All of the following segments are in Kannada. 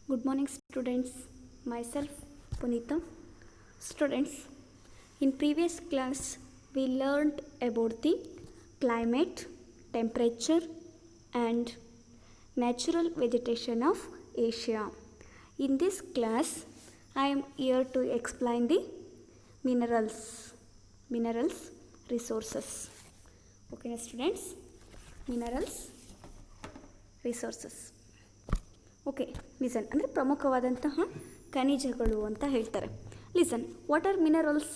Good morning, students. Myself, Punita. Students, in previous class, we learned about the climate, temperature, and natural vegetation of Asia. In this class, I am here to explain the minerals, resources. Okay, students, minerals, resources. Okay listen ಅಂದರೆ ಪ್ರಮುಖವಾದಂತಹ ಖನಿಜಗಳು ಅಂತ ಹೇಳ್ತಾರೆ. Listen, what are minerals?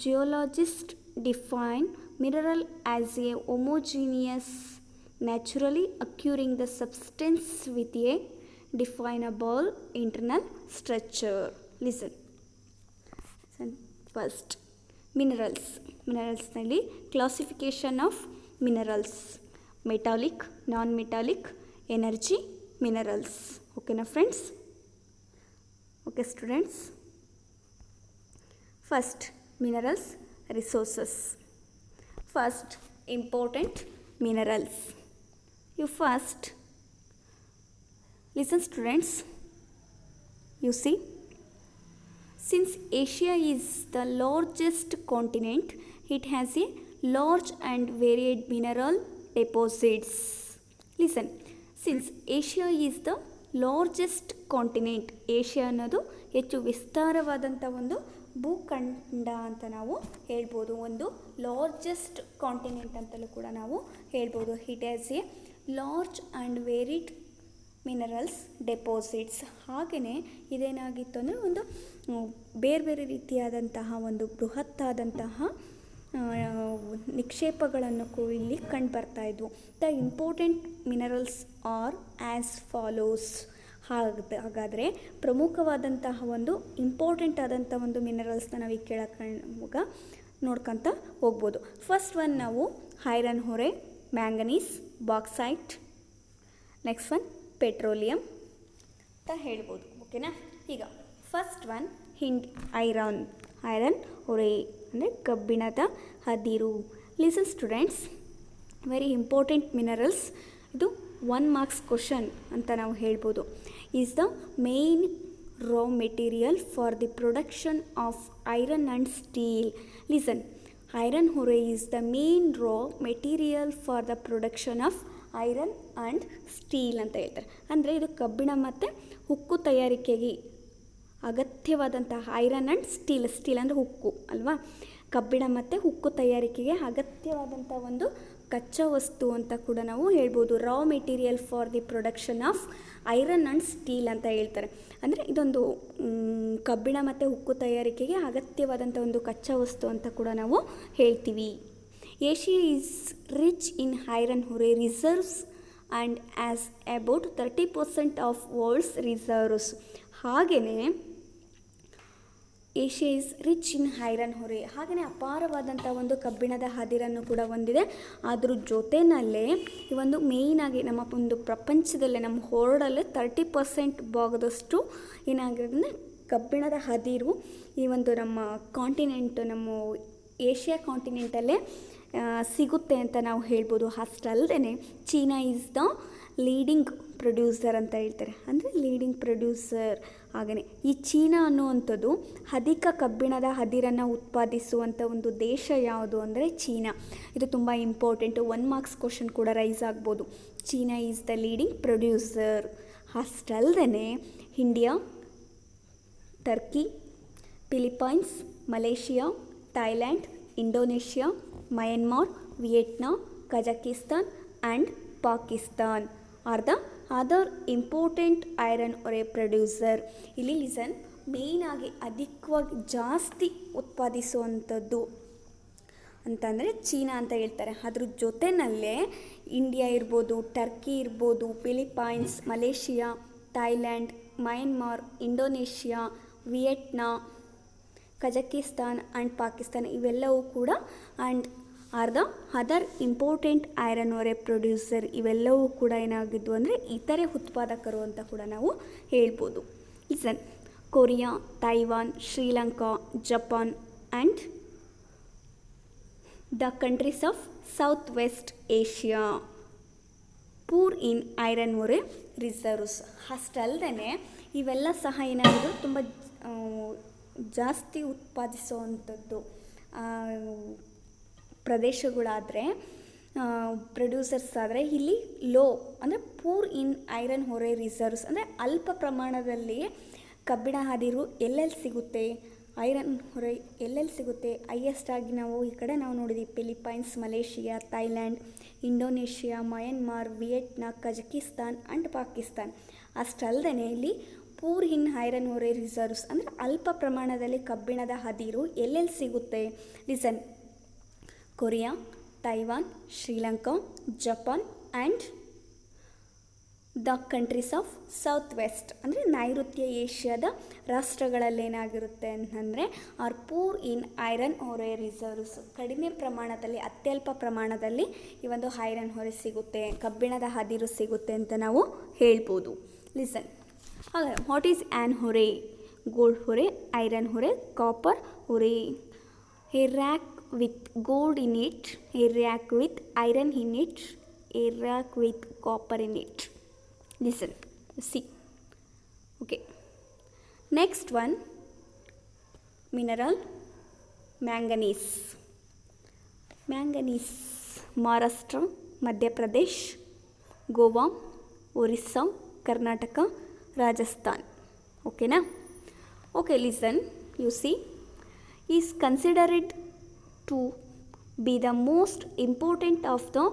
Geologist define mineral as a homogeneous naturally occurring the substance with a definable internal structure. Listen, first ಮಿನರಲ್ಸ್ನಲ್ಲಿ classification of minerals: metallic, non metallic, energy minerals. Okay na friends? Okay students, first minerals, resources. First important minerals. You first listen students. You see, since Asia is the largest continent, it has a large and varied mineral deposits. Listen, since Asia is the largest continent, Asia ಅನ್ನೋದು ಹೆಚ್ಚು ವಿಸ್ತಾರವಾದಂಥ ಒಂದು ಭೂಖಂಡ ಅಂತ ನಾವು ಹೇಳ್ಬೋದು. ಒಂದು ಲಾರ್ಜೆಸ್ಟ್ ಕಾಂಟಿನೆಂಟ್ ಅಂತಲೂ ಕೂಡ ನಾವು ಹೇಳ್ಬೋದು. It has A large and varied minerals deposits. ಹಾಗೆಯೇ ಇದೇನಾಗಿತ್ತು ಅಂದರೆ ಒಂದು ಬೇರೆ ಬೇರೆ ರೀತಿಯಾದಂತಹ ಒಂದು ಬೃಹತ್ತಾದಂತಹ ನಿಕ್ಷೇಪಗಳನ್ನು ಇಲ್ಲಿ ಕಂಡು ಬರ್ತಾ ಇದ್ವು. The important minerals R as follows. ಹಾಗಾದರೆ ಪ್ರಮುಖವಾದಂತಹ ಒಂದು ಇಂಪಾರ್ಟೆಂಟ್ ಆದಂಥ ಒಂದು ಮಿನರಲ್ಸ್ನ ನಾವು ಈಗ ಕೇಳೋವಾಗ ನೋಡ್ಕೊತ ಹೋಗ್ಬೋದು. ಫಸ್ಟ್ ಒನ್ ನಾವು ಐರನ್ ಹೊರೆ, manganese, bauxite. Next one petroleum ಅಂತ ಹೇಳ್ಬೋದು. ಓಕೆನಾ? ಈಗ ಫಸ್ಟ್ ಒನ್ ಐರನ್ ಹೊರೆ ಅಂದರೆ ಕಬ್ಬಿಣದ ಹದಿರು. Listen students, very important minerals. ಇದು 1 ಮಾರ್ಕ್ಸ್ ಕ್ವಶನ್ ಅಂತ ನಾವು ಹೇಳ್ಬೋದು. Is the main raw material for the production of iron and steel. Listen, iron ore is the main raw material for the production of iron and steel ಅಂತ ಹೇಳ್ತಾರೆ. ಅಂದರೆ ಇದು ಕಬ್ಬಿಣ ಮತ್ತು ಉಕ್ಕು ತಯಾರಿಕೆಗೆ ಅಗತ್ಯವಾದಂತಹ ಐರನ್ ಆ್ಯಂಡ್ ಸ್ಟೀಲ್ ಅಂದರೆ ಉಕ್ಕು ಅಲ್ವಾ, ಕಬ್ಬಿಣ ಮತ್ತು ಉಕ್ಕು ತಯಾರಿಕೆಗೆ ಅಗತ್ಯವಾದಂಥ ಒಂದು ಕಚ್ಚಾ ವಸ್ತು ಅಂತ ಕೂಡ ನಾವು ಹೇಳ್ಬೋದು. ರಾ material for the production of iron and steel ಅಂತ ಹೇಳ್ತಾರೆ. ಅಂದರೆ ಇದೊಂದು ಕಬ್ಬಿಣ ಮತ್ತು ಉಕ್ಕು ತಯಾರಿಕೆಗೆ ಅಗತ್ಯವಾದಂಥ ಒಂದು ಕಚ್ಚಾ ವಸ್ತು ಅಂತ ಕೂಡ ನಾವು ಹೇಳ್ತೀವಿ. Asia is rich in iron ore reserves and as about 30% of world's reserves. ಹಾಗೆಯೇ Asia is rich in iron ore, ಹಾಗೆಯೇ ಅಪಾರವಾದಂಥ ಒಂದು ಕಬ್ಬಿಣದ ಹದಿರನ್ನು ಕೂಡ ಹೊಂದಿದೆ. ಅದ್ರ ಜೊತೆಯಲ್ಲೇ ಈ ಒಂದು ಮೇಯ್ನಾಗಿ ನಮ್ಮ ಒಂದು ಪ್ರಪಂಚದಲ್ಲೇ ನಮ್ಮ ವರ್ಲ್ಡಲ್ಲೇ 30% ಭಾಗದಷ್ಟು ಏನಾಗಿರೋದಂದರೆ ಕಬ್ಬಿಣದ ಹದಿರು ಈ ಒಂದು ನಮ್ಮ ಕಾಂಟಿನೆಂಟ್, ನಮ್ಮ ಏಷ್ಯಾ ಕಾಂಟಿನೆಂಟಲ್ಲೇ ಸಿಗುತ್ತೆ ಅಂತ ನಾವು ಹೇಳ್ಬೋದು. ಅಷ್ಟಲ್ಲದೆ China is the leading producer ಅಂತ ಹೇಳ್ತಾರೆ, ಅಂದರೆ ಲೀಡಿಂಗ್ ಪ್ರೊಡ್ಯೂಸರ್. ಹಾಗೆಯೇ ಈ ಚೀನಾ ಅನ್ನುವಂಥದ್ದು ಅಧಿಕ ಕಬ್ಬಿಣದ ಹದಿರನ್ನು ಉತ್ಪಾದಿಸುವಂಥ ಒಂದು ದೇಶ ಯಾವುದು ಅಂದರೆ ಚೀನಾ. ಇದು ತುಂಬ ಇಂಪಾರ್ಟೆಂಟು, 1 ಮಾರ್ಕ್ಸ್ ಕ್ವಶನ್ ಕೂಡ ರೈಸ್ ಆಗ್ಬೋದು. China is the leading producer. ಅಷ್ಟಲ್ಲದೆ India, Turkey, Philippines, Malaysia, Thailand, Indonesia, Myanmar, Vietnam, Kazakhstan and Pakistan are the other important iron ore producer. ಇಲ್ಲಿ ಲಿಸನ್, ಮೇಯ್ನಾಗಿ ಅಧಿಕವಾಗಿ ಜಾಸ್ತಿ ಉತ್ಪಾದಿಸುವಂಥದ್ದು ಅಂತಂದರೆ ಚೀನಾ ಅಂತ ಹೇಳ್ತಾರೆ. ಅದ್ರ ಜೊತೆಯಲ್ಲೇ ಇಂಡಿಯಾ ಇರ್ಬೋದು, ಟರ್ಕಿ ಇರ್ಬೋದು, Philippines, Malaysia, Thailand, Myanmar, Indonesia, Vietnam, Kazakhstan and Pakistan ಇವೆಲ್ಲವೂ ಕೂಡ and R the other important iron ore producer. ಇವೆಲ್ಲವೂ ಕೂಡ ಏನಾಗಿದ್ವು ಅಂದರೆ ಇತರೆ ಉತ್ಪಾದಕರು ಅಂತ ಕೂಡ ನಾವು ಹೇಳ್ಬೋದು. Listen, Korea, Taiwan, Sri Lanka, Japan and the countries of south west Asia poor in iron ore reserves. ಅಷ್ಟಲ್ಲದೆ ಇವೆಲ್ಲ ಸಹ ಏನಾದರೂ ತುಂಬ ಜಾಸ್ತಿ ಉತ್ಪಾದಿಸುವಂಥದ್ದು ಪ್ರದೇಶಗಳಾದರೆ, ಪ್ರೊಡ್ಯೂಸರ್ಸ್ ಆದರೆ ಇಲ್ಲಿ ಲೋ ಅಂದರೆ poor in iron ore reserves ಅಂದರೆ ಅಲ್ಪ ಪ್ರಮಾಣದಲ್ಲಿ ಕಬ್ಬಿಣ ಅದಿರು ಎಲ್ಲೆಲ್ಲಿ ಸಿಗುತ್ತೆ, ಐರನ್ ಹೊರೆ ಎಲ್ಲೆಲ್ಲಿ ಸಿಗುತ್ತೆ. ಹೈಯೆಸ್ಟ್ ಆಗಿ ನಾವು ಈ ಕಡೆ ನಾವು ನೋಡಿದ್ವಿ Philippines, Malaysia, Thailand, Indonesia, Myanmar, Vietnam, Kazakhstan and Pakistan. ಅಷ್ಟಲ್ಲದೆ ಇಲ್ಲಿ poor in iron ore reserves ಅಂದರೆ ಅಲ್ಪ ಪ್ರಮಾಣದಲ್ಲಿ ಕಬ್ಬಿಣದ ಅದಿರು ಎಲ್ಲೆಲ್ಲಿ ಸಿಗುತ್ತೆ. Listen: Korea, Taiwan, Sri Lanka, Japan and the countries of south west ಅಂದರೆ ನೈಋತ್ಯ ಏಷ್ಯಾದ ರಾಷ್ಟ್ರಗಳಲ್ಲೇನಾಗಿರುತ್ತೆ ಅಂತಂದರೆ are poor in iron ore reserves. ಕಡಿಮೆ ಪ್ರಮಾಣದಲ್ಲಿ, ಅತ್ಯಲ್ಪ ಪ್ರಮಾಣದಲ್ಲಿ ಈ ಒಂದು ಐರನ್ ಹೊರೆ ಸಿಗುತ್ತೆ, ಕಬ್ಬಿಣದ ಅದಿರು ಸಿಗುತ್ತೆ ಅಂತ ನಾವು ಹೇಳ್ಬೋದು. ಲಿಸನ್: ಹಾಗಾದರೆ ವಾಟ್ ಈಸ್ ಆ್ಯನ್ ಹೊರೆ? ಗೋಲ್ಡ್ ಹೊರೆ, ಐರನ್ ಹೊರೆ, ಕಾಪರ್ ಹೊರೆ. A rack with gold in it, A rack with iron in it, A rack with copper in it. Listen, see. Okay. Next one, mineral manganese. Manganese, Maharashtra, Madhya Pradesh, Goa, Orissa, Karnataka, Rajasthan. Okay na? Okay, listen. You see, is considered to be the most important of the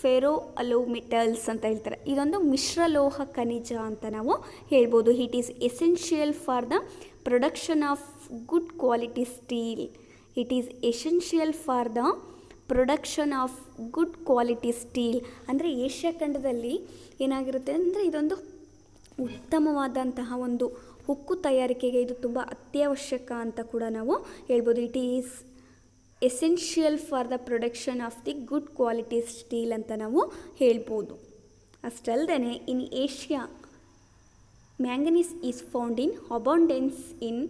ಫೆರೋ hello metals ಅಂತ ಹೇಳ್ತಾರೆ. ಇದೊಂದು ಮಿಶ್ರಲೋಹ ಖನಿಜ ಅಂತ ನಾವು ಹೇಳ್ಬೋದು. It is essential for the production of good quality steel. It is essential for the production of good quality steel. ಅಂದರೆ ಏಷ್ಯಾ ಖಂಡದಲ್ಲಿ ಏನಾಗಿರುತ್ತೆ ಅಂದರೆ ಇದೊಂದು ಉತ್ತಮವಾದಂತಹ ಒಂದು ಉಕ್ಕು ತಯಾರಿಕೆಗೆ ಇದು ತುಂಬ ಅತ್ಯವಶ್ಯಕ ಅಂತ ಕೂಡ ನಾವು ಹೇಳ್ಬೋದು. It is essential for the production of the good quality steel ಅಂತ ನಾವು ಹೇಳ್ಬೋದು. ಅಷ್ಟಲ್ಲದೆ in Asia manganese is found in abundance in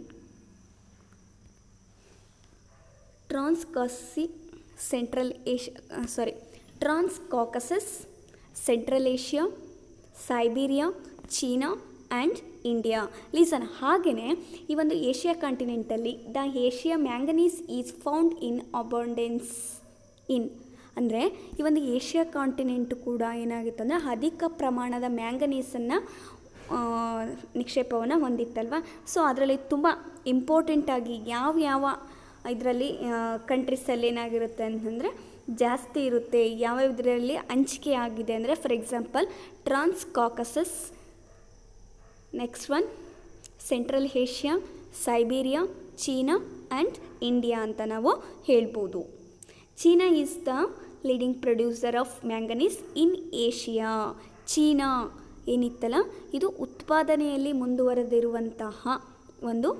Transcaucasus, central Asia, Siberia, China and India. Listen: ಹಾಗೆಯೇ ಈ ಒಂದು ಏಷ್ಯಾ ಕಾಂಟಿನೆಂಟಲ್ಲಿ the Asia manganese is found in abundance in ಅಂದರೆ ಈ ಒಂದು ಏಷ್ಯಾ ಕಾಂಟಿನೆಂಟು ಕೂಡ ಏನಾಗಿತ್ತು ಅಂದರೆ ಅಧಿಕ ಪ್ರಮಾಣದ ಮ್ಯಾಂಗನೀಸನ್ನು ನಿಕ್ಷೇಪವನ್ನು ಹೊಂದಿತ್ತಲ್ವ. ಸೊ ಅದರಲ್ಲಿ ತುಂಬ ಇಂಪಾರ್ಟೆಂಟಾಗಿ ಯಾವ ಇದರಲ್ಲಿ ಕಂಟ್ರೀಸಲ್ಲಿ ಏನಾಗಿರುತ್ತೆ ಅಂತಂದರೆ ಜಾಸ್ತಿ ಇರುತ್ತೆ, ಯಾವ ಇದರಲ್ಲಿ ಹಂಚಿಕೆ ಆಗಿದೆ ಅಂದರೆ for example Transcaucasus, next one central Asia, Siberia, China and India ಅಂತ ನಾವು ಹೇಳ್ಬೋದು. China is the leading producer of manganese in Asia. China ಏನಿತ್ತಲ್ಲ ಇದು ಉತ್ಪಾದನೆಯಲ್ಲಿ ಮುಂದುವರೆದಿರುವಂತಹ ಒಂದು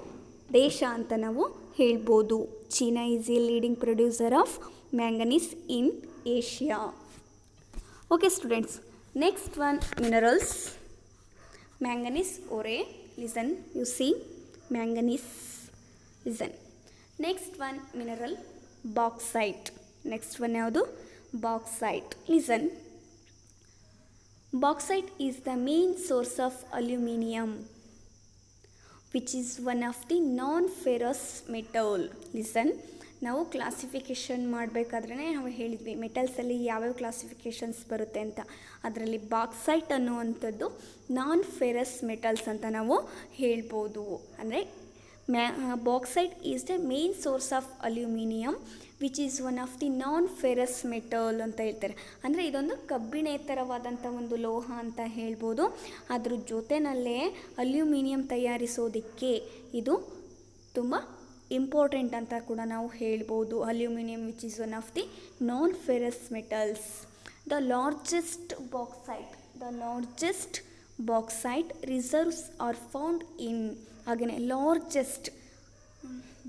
ದೇಶ ಅಂತ ನಾವು ಹೇಳ್ಬೋದು. China is a leading producer of manganese in Asia. Okay students, next one minerals. Manganese ore. Listen, you see manganese. Listen. Next one mineral bauxite. Next one ಯಾವುದು? Bauxite. Listen. Bauxite is the main source of aluminium, which is one of the non-ferrous metal. Listen. ನಾವು ಕ್ಲಾಸಿಫಿಕೇಷನ್ ಮಾಡಬೇಕಾದ್ರೆ ನಾವು ಹೇಳಿದ್ವಿ ಮೆಟಲ್ಸಲ್ಲಿ ಯಾವ್ಯಾವ ಕ್ಲಾಸಿಫಿಕೇಷನ್ಸ್ ಬರುತ್ತೆ ಅಂತ. ಅದರಲ್ಲಿ ಬಾಕ್ಸೈಟ್ ಅನ್ನುವಂಥದ್ದು ನಾನ್ ಫೆರಸ್ ಮೆಟಲ್ಸ್ ಅಂತ ನಾವು ಹೇಳ್ಬೋದು. ಅಂದರೆ bauxite is the main source of aluminium which is one of the non ferrous metal ಅಂತ ಹೇಳ್ತಾರೆ. ಅಂದರೆ ಇದೊಂದು ಕಬ್ಬಿಣೇತರವಾದಂಥ ಒಂದು ಲೋಹ ಅಂತ ಹೇಳ್ಬೋದು. ಅದ್ರ ಜೊತೆಯಲ್ಲೇ ಅಲ್ಯೂಮಿನಿಯಂ ತಯಾರಿಸೋದಕ್ಕೆ ಇದು ತುಂಬ ಇಂಪಾರ್ಟೆಂಟ್ ಅಂತ ಕೂಡ ನಾವು ಹೇಳ್ಬೋದು. Aluminium which is one of the non ferrous metals. The largest bauxite reserves are found in. ಹಾಗೆಯೇ largest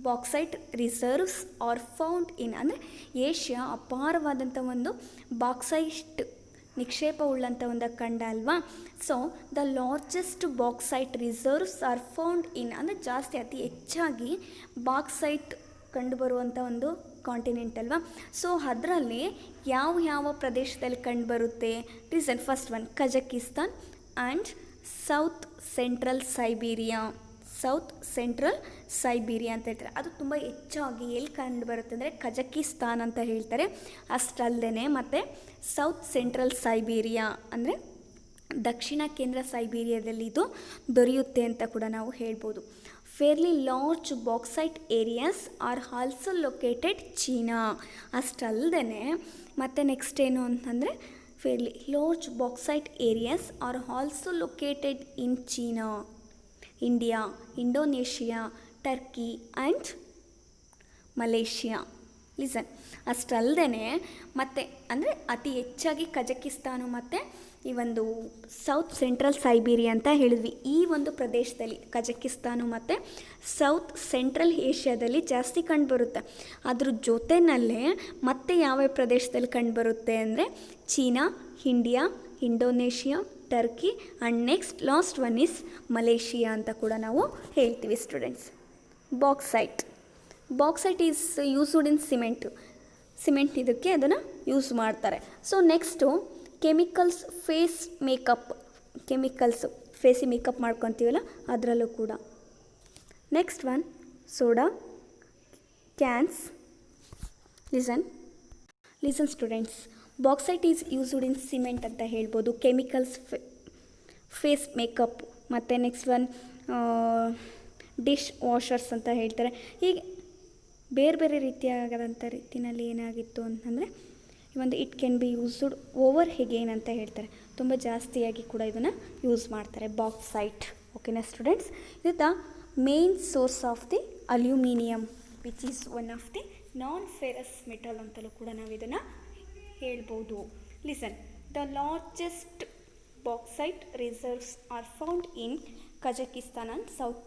bauxite reserves are found in ಅಂದರೆ ಏಷ್ಯಾ ಅಪಾರವಾದಂಥ ಒಂದು ಬಾಕ್ಸೈಟ್ ನಿಕ್ಷೇಪವುಳ್ಳಂಥ ಒಂದು ಖಂಡ ಅಲ್ವಾ. So the largest bauxite reserves are found in ಅಂದರೆ ಜಾಸ್ತಿ ಅತಿ ಹೆಚ್ಚಾಗಿ ಬಾಕ್ಸೈಟ್ ಕಂಡುಬರುವಂಥ ಒಂದು ಕಾಂಟಿನೆಂಟ್ ಅಲ್ವಾ. ಸೊ ಅದರಲ್ಲಿ ಯಾವ ಯಾವ ಪ್ರದೇಶದಲ್ಲಿ ಕಂಡುಬರುತ್ತೆ? Reason first one Kazakhstan and south central Siberia. South central Siberia ಅಂತ ಹೇಳ್ತಾರೆ. ಅದು ತುಂಬ ಹೆಚ್ಚಾಗಿ ಎಲ್ಲಿ ಕಂಡು ಬರುತ್ತೆ ಅಂದರೆ ಕಜಕಿಸ್ತಾನ್ ಅಂತ ಹೇಳ್ತಾರೆ. ಅಷ್ಟಲ್ಲದೆ ಮತ್ತು ಸೌತ್ ಸೆಂಟ್ರಲ್ ಸೈಬೀರಿಯಾ ಅಂದರೆ ದಕ್ಷಿಣ ಕೇಂದ್ರ ಸೈಬೀರಿಯಾದಲ್ಲಿ ಇದು ದೊರೆಯುತ್ತೆ ಅಂತ ಕೂಡ ನಾವು ಹೇಳ್ಬೋದು. Fairly large bauxite areas are also located China. ಅಷ್ಟಲ್ಲದೆ ಮತ್ತು ನೆಕ್ಸ್ಟ್ ಏನು ಅಂತಂದರೆ fairly large bauxite areas are also located in China, India, Indonesia, Turkey and Malaysia. Listen, ಅಷ್ಟಲ್ಲದೆ ಮತ್ತು ಅಂದರೆ ಅತಿ ಹೆಚ್ಚಾಗಿ ಕಜಕಿಸ್ತಾನು ಮತ್ತು ಈ ಒಂದು ಸೌತ್ ಸೆಂಟ್ರಲ್ ಸೈಬೀರಿಯಾ ಅಂತ ಹೇಳಿದ್ವಿ. ಈ ಒಂದು ಪ್ರದೇಶದಲ್ಲಿ ಕಜಕಿಸ್ತಾನು ಮತ್ತು ಸೌತ್ ಸೆಂಟ್ರಲ್ ಏಷ್ಯಾದಲ್ಲಿ ಜಾಸ್ತಿ ಕಂಡುಬರುತ್ತೆ. ಅದ್ರ ಜೊತೆಯಲ್ಲೇ ಮತ್ತೆ ಯಾವ ಪ್ರದೇಶದಲ್ಲಿ ಕಂಡುಬರುತ್ತೆ ಅಂದರೆ China, India, Indonesia, Turkey and next last one is Malaysia ಅಂತ ಕೂಡ ನಾವು ಹೇಳ್ತೀವಿ students. Bauxite is used in cement ಇದಕ್ಕೆ ಅದನ್ನು ಯೂಸ್ ಮಾಡ್ತಾರೆ. ಸೊ ನೆಕ್ಸ್ಟು ಕೆಮಿಕಲ್ಸ್, ಫೇಸಿಗೆ ಮೇಕಪ್ ಮಾಡ್ಕೊತೀವಲ್ಲ ಅದರಲ್ಲೂ ಕೂಡ. Next one soda cans. Listen students, bauxite is used in cement ಅಂತ ಹೇಳ್ಬೋದು, ಕೆಮಿಕಲ್ಸ್, ಫೇಸ್ ಮೇಕಪ್ ಮತ್ತು ನೆಕ್ಸ್ಟ್ ಒನ್ ಡಿಶ್ ವಾಷರ್ಸ್ ಅಂತ ಹೇಳ್ತಾರೆ. ಹೀಗೆ ಬೇರೆ ಬೇರೆ ರೀತಿಯಾದಂಥ ರೀತಿಯಲ್ಲಿ ಏನಾಗಿತ್ತು ಅಂತಂದರೆ ಈ ಒಂದು it can be used over again ಅಂತ ಹೇಳ್ತಾರೆ. ತುಂಬ ಜಾಸ್ತಿಯಾಗಿ ಕೂಡ ಇದನ್ನು ಯೂಸ್ ಮಾಡ್ತಾರೆ ಬಾಕ್ಸೈಟ್. ಓಕೆನಾ ಸ್ಟೂಡೆಂಟ್ಸ್? ಇದು the main source of the aluminium which is one of the non ferrous metal ಅಂತಲೂ ಕೂಡ ನಾವು ಇದನ್ನು ಹೇಳ್ಬೋದು. Listen, the largest bauxite reserves are found in Kazakhstan and south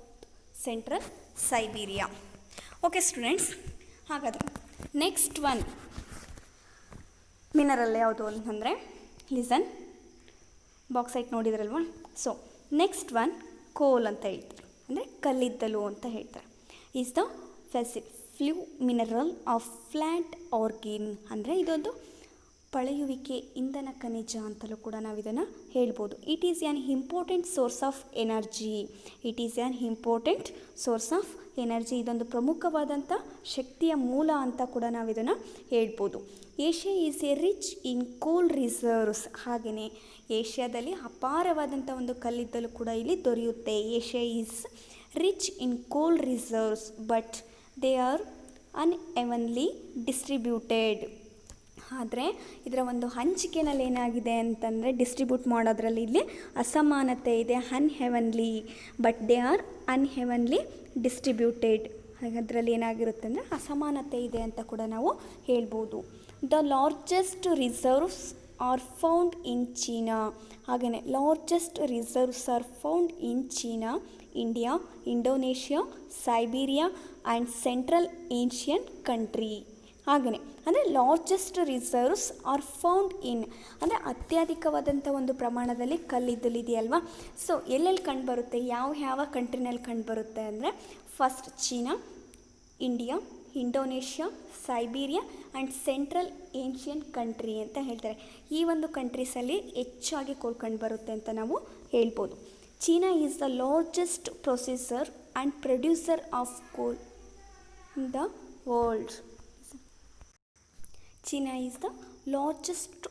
central Siberia. Okay students, ಹಾಗಾದರೆ ನೆಕ್ಸ್ಟ್ ಒನ್ ಮಿನರಲ್ ಯಾವುದು ಅಂತಂದರೆ ಲಿಸನ್, ಬಾಕ್ಸೈಟ್ ನೋಡಿದ್ರಲ್ವ. ಸೊ ನೆಕ್ಸ್ಟ್ ಒನ್ ಕೋಲ್ ಅಂತ ಹೇಳ್ತಾರೆ, ಅಂದರೆ ಕಲ್ಲಿದ್ದಲು ಅಂತ ಹೇಳ್ತಾರೆ. Is the fuel mineral of flat origin, ಅಂದರೆ ಇದೊಂದು ಪಳೆಯುವಿಕೆ ಇಂಧನ ಖನಿಜ ಅಂತಲೂ ಕೂಡ ನಾವು ಇದನ್ನು ಹೇಳ್ಬೋದು. It is an important source of energy. ಇದೊಂದು ಪ್ರಮುಖವಾದಂಥ ಶಕ್ತಿಯ ಮೂಲ ಅಂತ ಕೂಡ ನಾವು ಇದನ್ನು ಹೇಳ್ಬೋದು. Asia is a rich in coal reserves. ಹಾಗೆಯೇ ಏಷ್ಯಾದಲ್ಲಿ ಅಪಾರವಾದಂಥ ಒಂದು ಕಲ್ಲಿದ್ದಲು ಕೂಡ ಇಲ್ಲಿ ದೊರೆಯುತ್ತೆ. Asia is rich in coal reserves but they are unevenly distributed. ಆದರೆ ಇದರ ಒಂದು ಹಂಚಿಕೆನಲ್ಲಿ ಏನಾಗಿದೆ ಅಂತಂದರೆ ಡಿಸ್ಟ್ರಿಬ್ಯೂಟ್ ಮಾಡೋದ್ರಲ್ಲಿ ಇಲ್ಲಿ ಅಸಮಾನತೆ ಇದೆ. But they are unevenly distributed. ಅದರಲ್ಲಿ ಏನಾಗಿರುತ್ತೆ ಅಂದರೆ ಅಸಮಾನತೆ ಇದೆ ಅಂತ ಕೂಡ ನಾವು ಹೇಳ್ಬೋದು. The largest reserves are found in China. ಹಾಗೆಯೇ largest reserves are found in China, India, Indonesia, Siberia and central Asian country. ಹಾಗೆಯೇ ಅಂದರೆ largest reserves are found in ಅಂದರೆ ಅತ್ಯಧಿಕವಾದಂಥ ಒಂದು ಪ್ರಮಾಣದಲ್ಲಿ ಕಲ್ಲಿದ್ದಲು ಇದೆಯಲ್ವಾ. ಸೊ ಎಲ್ಲೆಲ್ಲಿ ಕಂಡುಬರುತ್ತೆ, ಯಾವ ಕಂಟ್ರಿನಲ್ಲಿ ಕಂಡುಬರುತ್ತೆ ಅಂದರೆ first China, India, Indonesia, Siberia and central Asian country ಅಂತ ಹೇಳ್ತಾರೆ. ಈ ಒಂದು ಕಂಟ್ರೀಸಲ್ಲಿ ಹೆಚ್ಚಾಗಿ ಕಂಡು ಬರುತ್ತೆ ಅಂತ ನಾವು ಹೇಳ್ಬೋದು. China is the largest processor and producer of coal in the world. China is the largest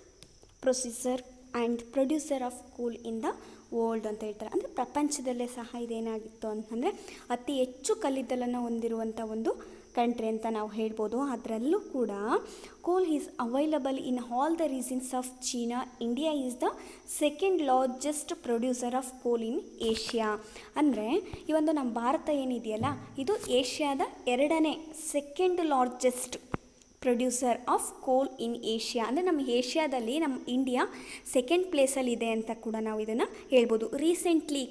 processor and producer of coal in the world ಅಂತ ಹೇಳ್ತಾರೆ. ಅಂದರೆ ಪ್ರಪಂಚದಲ್ಲೇ ಸಹ ಇದೇನಾಗಿತ್ತು ಅಂತಂದರೆ ಅತಿ ಹೆಚ್ಚು ಕಲ್ಲಿದ್ದಲನ್ನು ಹೊಂದಿರುವಂಥ ಒಂದು ಕಂಟ್ರಿ ಅಂತ ನಾವು ಹೇಳ್ಬೋದು. ಅದರಲ್ಲೂ ಕೂಡ coal is available in all the regions of China. India is the second largest producer of coal in Asia. ಅಂದರೆ ಈ ಒಂದು ನಮ್ಮ ಭಾರತ ಏನಿದೆಯಲ್ಲ, ಇದು ಏಷ್ಯಾದ second largest producer of coal in Asia. ಅಂದರೆ ನಮ್ಮ ಏಷ್ಯಾದಲ್ಲಿ ನಮ್ಮ ಇಂಡಿಯಾ ಸೆಕೆಂಡ್ ಪ್ಲೇಸಲ್ಲಿ ಇದೆ ಅಂತ ಕೂಡ ನಾವು ಇದನ್ನು ಹೇಳ್ಬೋದು. Recently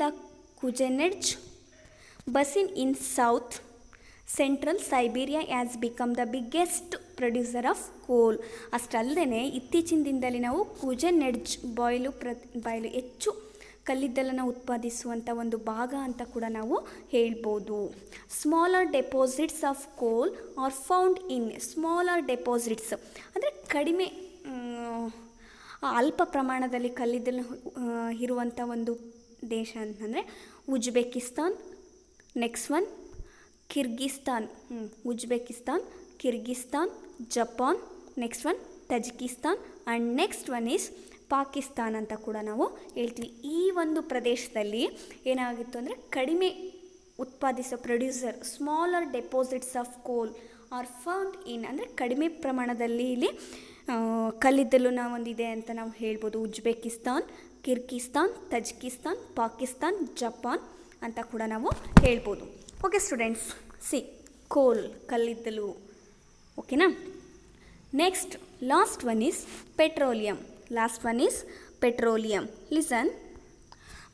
the Kuznetsk basin in south central Siberia has become the biggest producer of coal. ಅಷ್ಟಲ್ಲದೆ ಇತ್ತೀಚಿನ ದಿನದಲ್ಲಿ ನಾವು ಕುಜೆನೆಡ್ಜ್ ಬಾಯ್ಲು ಹೆಚ್ಚು ಕಲ್ಲಿದ್ದಲನ್ನು ಉತ್ಪಾದಿಸುವಂಥ ಒಂದು ಭಾಗ ಅಂತ ಕೂಡ ನಾವು ಹೇಳ್ಬೋದು. ಸ್ಮಾಲರ್ ಡೆಪಾಸಿಟ್ಸ್ ಆಫ್ ಕೋಲ್ ಆರ್ ಫೌಂಡ್ ಇನ್ ಸ್ಮಾಲರ್ ಡೆಪಾಸಿಟ್ಸ್ ಅಂದರೆ ಕಡಿಮೆ ಅಲ್ಪ ಪ್ರಮಾಣದಲ್ಲಿ ಕಲ್ಲಿದ್ದಲು ಇರುವಂಥ ಒಂದು ದೇಶ ಅಂತಂದರೆ Uzbekistan, next one Kyrgyzstan, Uzbekistan, Kyrgyzstan, Japan, next one Tajikistan and next one is Pakistan ಅಂತ ಕೂಡ ನಾವು ಹೇಳ್ತೀವಿ. ಈ ಒಂದು ಪ್ರದೇಶದಲ್ಲಿ ಏನಾಗಿತ್ತು ಅಂದರೆ ಕಡಿಮೆ ಉತ್ಪಾದಿಸೋ ಪ್ರೊಡ್ಯೂಸರ್ ಸ್ಮಾಲರ್ ಡೆಪಾಸಿಟ್ಸ್ ಆಫ್ ಕೋಲ್ ಆರ್ ಫೌಂಡ್ ಇನ್ ಅಂದರೆ ಕಡಿಮೆ ಪ್ರಮಾಣದಲ್ಲಿ ಇಲ್ಲಿ ಕಲ್ಲಿದ್ದಲು ಒಂದಿದೆ ಅಂತ ನಾವು ಹೇಳ್ಬೋದು. Uzbekistan, Kyrgyzstan, Tajikistan, Pakistan, Japan ಅಂತ ಕೂಡ ನಾವು ಹೇಳ್ಬೋದು. ಓಕೆ ಸ್ಟೂಡೆಂಟ್ಸ್, ಕೋಲ್ ಕಲ್ಲಿದ್ದಲು. ಓಕೆನಾ? Next last one is petroleum. Listen,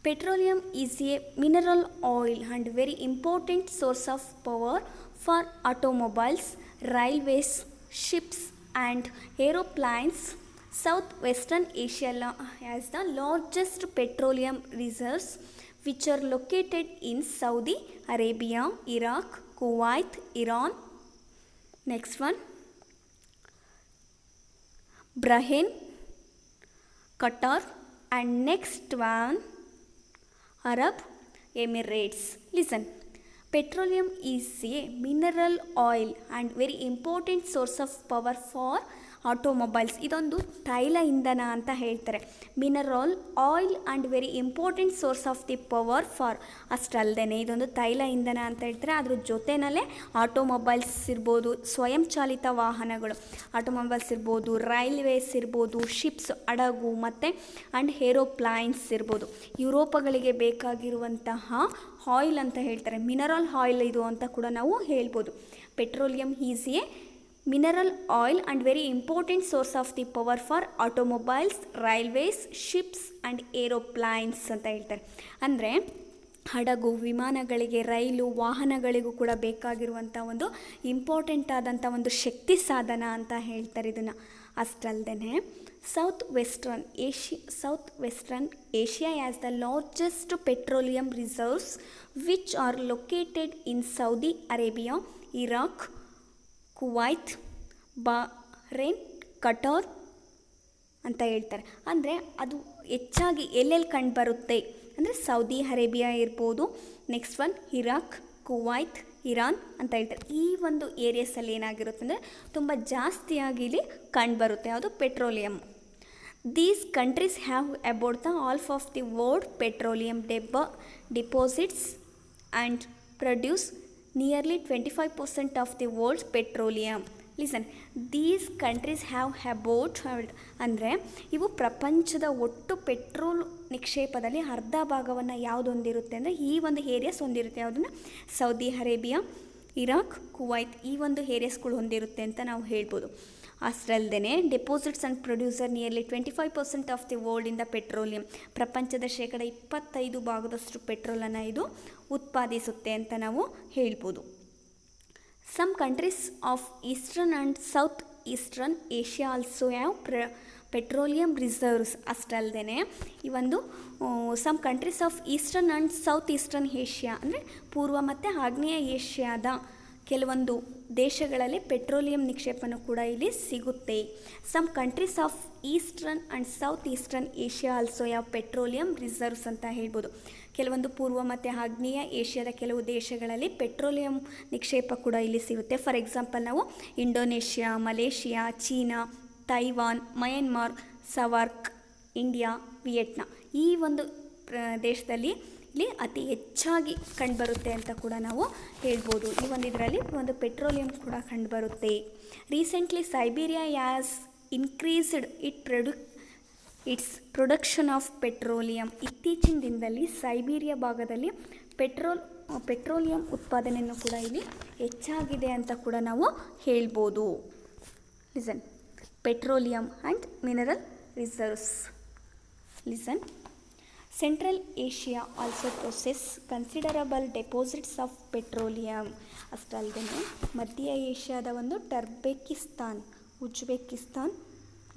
petroleum is a mineral oil and very important source of power for automobiles, railways, ships and aeroplanes. Southwestern Asia has the largest petroleum reserves which are located in Saudi Arabia, Iraq, Kuwait, Iran. Next one, Bahrain, Qatar and next one Arab Emirates. Listen, petroleum is a mineral oil and very important source of power for automobiles. ಇದೊಂದು ತೈಲ ಇಂಧನ ಅಂತ ಹೇಳ್ತಾರೆ. Mineral oil and very important source of the power for. ಅಷ್ಟಲ್ಲದೆ ಇದೊಂದು ತೈಲ ಇಂಧನ ಅಂತ ಹೇಳ್ತಾರೆ. ಅದ್ರ ಜೊತೆಯಲ್ಲೇ ಆಟೋಮೊಬೈಲ್ಸ್ ಇರ್ಬೋದು, ಸ್ವಯಂ ಚಾಲಿತ ವಾಹನಗಳು ಆಟೋಮೊಬೈಲ್ಸ್ ಇರ್ಬೋದು, ರೈಲ್ವೇಸ್ ಇರ್ಬೋದು, ಶಿಪ್ಸ್ ಹಡಗು ಮತ್ತು ಆ್ಯಂಡ್ ಏರೋಪ್ಲೈನ್ಸ್ ಇರ್ಬೋದು. ಯುರೋಪಗಳಿಗೆ ಬೇಕಾಗಿರುವಂತಹ ಆಯಿಲ್ ಅಂತ ಹೇಳ್ತಾರೆ. ಮಿನರಲ್ ಆಯಿಲ್ ಇದು ಅಂತ ಕೂಡ ನಾವು ಹೇಳ್ಬೋದು. Petroleum is A mineral oil and very important source of the power for automobiles, railways, ships and aeroplanes ಅಂತ ಹೇಳ್ತಾರೆ. ಅಂದರೆ ಹಡಗು, ವಿಮಾನಗಳಿಗೆ, ರೈಲು, ವಾಹನಗಳಿಗೂ ಕೂಡ ಬೇಕಾಗಿರುವಂಥ ಒಂದು ಇಂಪಾರ್ಟೆಂಟ್ ಆದಂಥ ಒಂದು ಶಕ್ತಿ ಸಾಧನ ಅಂತ ಹೇಳ್ತಾರೆ ಇದನ್ನು. ಅಷ್ಟಲ್ಲದೆ south western Asia has the largest petroleum reserves which are located in Saudi Arabia, Iraq, Kuwait, Bahrain, Qatar ಅಂತ ಹೇಳ್ತಾರೆ. ಅಂದರೆ ಅದು ಹೆಚ್ಚಾಗಿ ಎಲ್ಲೆಲ್ಲಿ ಕಂಡುಬರುತ್ತೆ ಅಂದರೆ ಸೌದಿ ಅರೇಬಿಯಾ ಇರ್ಬೋದು, next one Iraq, Kuwait, Iran ಅಂತ ಹೇಳ್ತಾರೆ. ಈ ಒಂದು ಏರಿಯಾಸಲ್ಲಿ ಏನಾಗಿರುತ್ತೆ ಅಂದರೆ ತುಂಬ ಜಾಸ್ತಿಯಾಗಿ ಇಲ್ಲಿ ಕಂಡುಬರುತ್ತೆ ಯಾವುದು petroleum. These countries have about the half of the world petroleum deposits and produce nearly 25% of the world's petroleum. Listen, these countries have about ಅಂದರೆ ಇವು ಪ್ರಪಂಚದ ಒಟ್ಟು ಪೆಟ್ರೋಲ್ ನಿಕ್ಷೇಪದಲ್ಲಿ ಅರ್ಧ ಭಾಗವನ್ನು ಯಾವುದು ಹೊಂದಿರುತ್ತೆ ಅಂದರೆ ಈ ಒಂದು ಏರಿಯಾಸ್ ಹೊಂದಿರುತ್ತೆ. ಯಾವುದನ್ನು ಸೌದಿ ಅರೇಬಿಯಾ, ಇರಾಕ್, ಕುವೈತ್ ಈ ಒಂದು ಏರಿಯಾಸ್ಗಳು ಹೊಂದಿರುತ್ತೆ ಅಂತ ನಾವು ಹೇಳ್ಬೋದು. ಅಷ್ಟಲ್ಲದೆ deposits and producer nearly 25% of the world in the petroleum. ಪ್ರಪಂಚದ 25% ಪೆಟ್ರೋಲನ್ನು ಇದು ಉತ್ಪಾದಿಸುತ್ತೆ ಅಂತ ನಾವು ಹೇಳ್ಬೋದು. Some countries of eastern and south eastern Asia also have petroleum reserves. ಅಷ್ಟಲ್ಲದೆ ಈ ಒಂದು some countries of eastern and south eastern Asia ಅಂದರೆ ಪೂರ್ವ ಮತ್ತು ಆಗ್ನೇಯ ಏಷ್ಯಾದ ಕೆಲವೊಂದು ದೇಶಗಳಲ್ಲಿ ಪೆಟ್ರೋಲಿಯಂ ನಿಕ್ಷೇಪನೂ ಕೂಡ ಇಲ್ಲಿ ಸಿಗುತ್ತೆ. Some countries of eastern and south eastern Asia also ಯಾವ ಪೆಟ್ರೋಲಿಯಂ ರಿಸರ್ವ್ಸ್ ಅಂತ ಹೇಳ್ಬೋದು. ಕೆಲವೊಂದು ಪೂರ್ವ ಮತ್ತು ಆಗ್ನೇಯ ಏಷ್ಯಾದ ಕೆಲವು ದೇಶಗಳಲ್ಲಿ ಪೆಟ್ರೋಲಿಯಂ ನಿಕ್ಷೇಪ ಕೂಡ ಇಲ್ಲಿ ಸಿಗುತ್ತೆ. ಫಾರ್ ಎಕ್ಸಾಂಪಲ್ ನಾವು Indonesia, Malaysia, China, Taiwan, Myanmar, Sarawak, India, Vietnam ಈ ಒಂದು ದೇಶದಲ್ಲಿ ಇಲ್ಲಿ ಅತಿ ಹೆಚ್ಚಾಗಿ ಕಂಡುಬರುತ್ತೆ ಅಂತ ಕೂಡ ನಾವು ಹೇಳ್ಬೋದು. ಈ ಒಂದು ಇದರಲ್ಲಿ ಒಂದು ಪೆಟ್ರೋಲಿಯಂ ಕೂಡ ಕಂಡುಬರುತ್ತೆ. Recently Siberia has increased it's production of petroleum. ಇತ್ತೀಚಿನ ದಿನದಲ್ಲಿ ಸೈಬೀರಿಯಾ ಭಾಗದಲ್ಲಿ ಪೆಟ್ರೋಲಿಯಂ ಉತ್ಪಾದನೆಯನ್ನು ಕೂಡ ಇಲ್ಲಿ ಹೆಚ್ಚಾಗಿದೆ ಅಂತ ಕೂಡ ನಾವು ಹೇಳ್ಬೋದು. Listen, petroleum and mineral reserves. Listen, central Asia also process considerable deposits of petroleum. ಅಷ್ಟಲ್ಲದೆ ಮಧ್ಯ ಏಷ್ಯಾದ ಒಂದು Turkmenistan, Uzbekistan,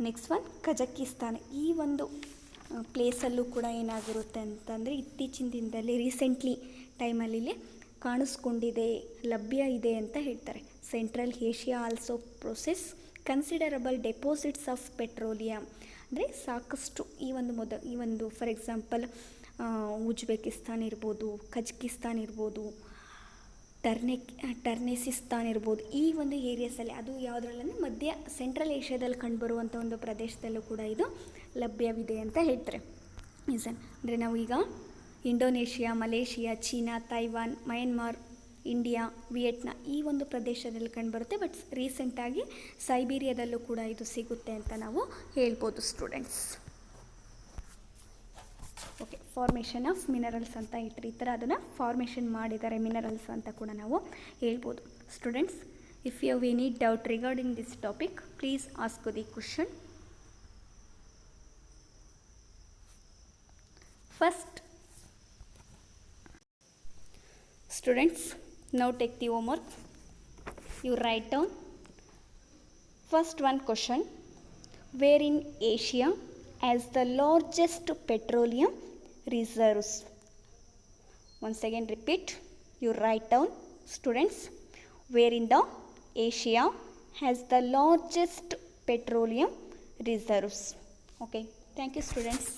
next one Kazakhstan ಈ ಒಂದು ಪ್ಲೇಸಲ್ಲೂ ಕೂಡ ಏನಾಗಿರುತ್ತೆ ಅಂತಂದರೆ ಇತ್ತೀಚಿನ ದಿನದಲ್ಲಿ ರೀಸೆಂಟ್ಲಿ ಟೈಮಲ್ಲಿ ಇಲ್ಲಿ ಕಾಣಿಸ್ಕೊಂಡಿದೆ, ಲಭ್ಯ ಇದೆ ಅಂತ ಹೇಳ್ತಾರೆ. Central Asia also process considerable deposits of petroleum. ಅಂದರೆ ಸಾಕಷ್ಟು ಈ ಒಂದು ಫಾರ್ ಎಕ್ಸಾಂಪಲ್ ಉಜ್ಬೇಕಿಸ್ತಾನ್ ಇರ್ಬೋದು, ಕಜಕಿಸ್ತಾನ್ ಇರ್ಬೋದು, ಟರ್ನೆಸಿಸ್ತಾನ್ ಇರ್ಬೋದು, ಈ ಒಂದು ಏರಿಯಾಸಲ್ಲಿ, ಅದು ಯಾವುದ್ರಲ್ಲಂದರೆ ಮಧ್ಯ ಸೆಂಟ್ರಲ್ ಏಷ್ಯಾದಲ್ಲಿ ಕಂಡುಬರುವಂಥ ಒಂದು ಪ್ರದೇಶದಲ್ಲೂ ಕೂಡ ಇದು ಲಭ್ಯವಿದೆ ಅಂತ ಹೇಳ್ತಾರೆ. ರೀಸನ್ ಅಂದರೆ ನಾವು ಈಗ Indonesia, Malaysia, China, Taiwan, Myanmar, India, Vietnam ಈ ಒಂದು ಪ್ರದೇಶದಲ್ಲಿ ಕಂಡುಬರುತ್ತೆ. ಬಟ್ ರೀಸೆಂಟಾಗಿ ಸೈಬೀರಿಯಾದಲ್ಲೂ ಕೂಡ ಇದು ಸಿಗುತ್ತೆ ಅಂತ ನಾವು ಹೇಳ್ಬೋದು students. Okay, formation of minerals ಅಂತ ಹೇಳ್ತಾರೆ. ಈ ಥರ ಅದನ್ನು ಫಾರ್ಮೇಷನ್ ಮಾಡಿದ್ದಾರೆ ಮಿನರಲ್ಸ್ ಅಂತ ಕೂಡ ನಾವು ಹೇಳ್ಬೋದು. Students, if you have any doubt regarding this topic, please ask the question. First, students, now take the homework. You write down first one question. Where in Asia has the largest petroleum reserves? Once again repeat. You write down, students, where in the Asia has the largest petroleum reserves. Okay, thank you students.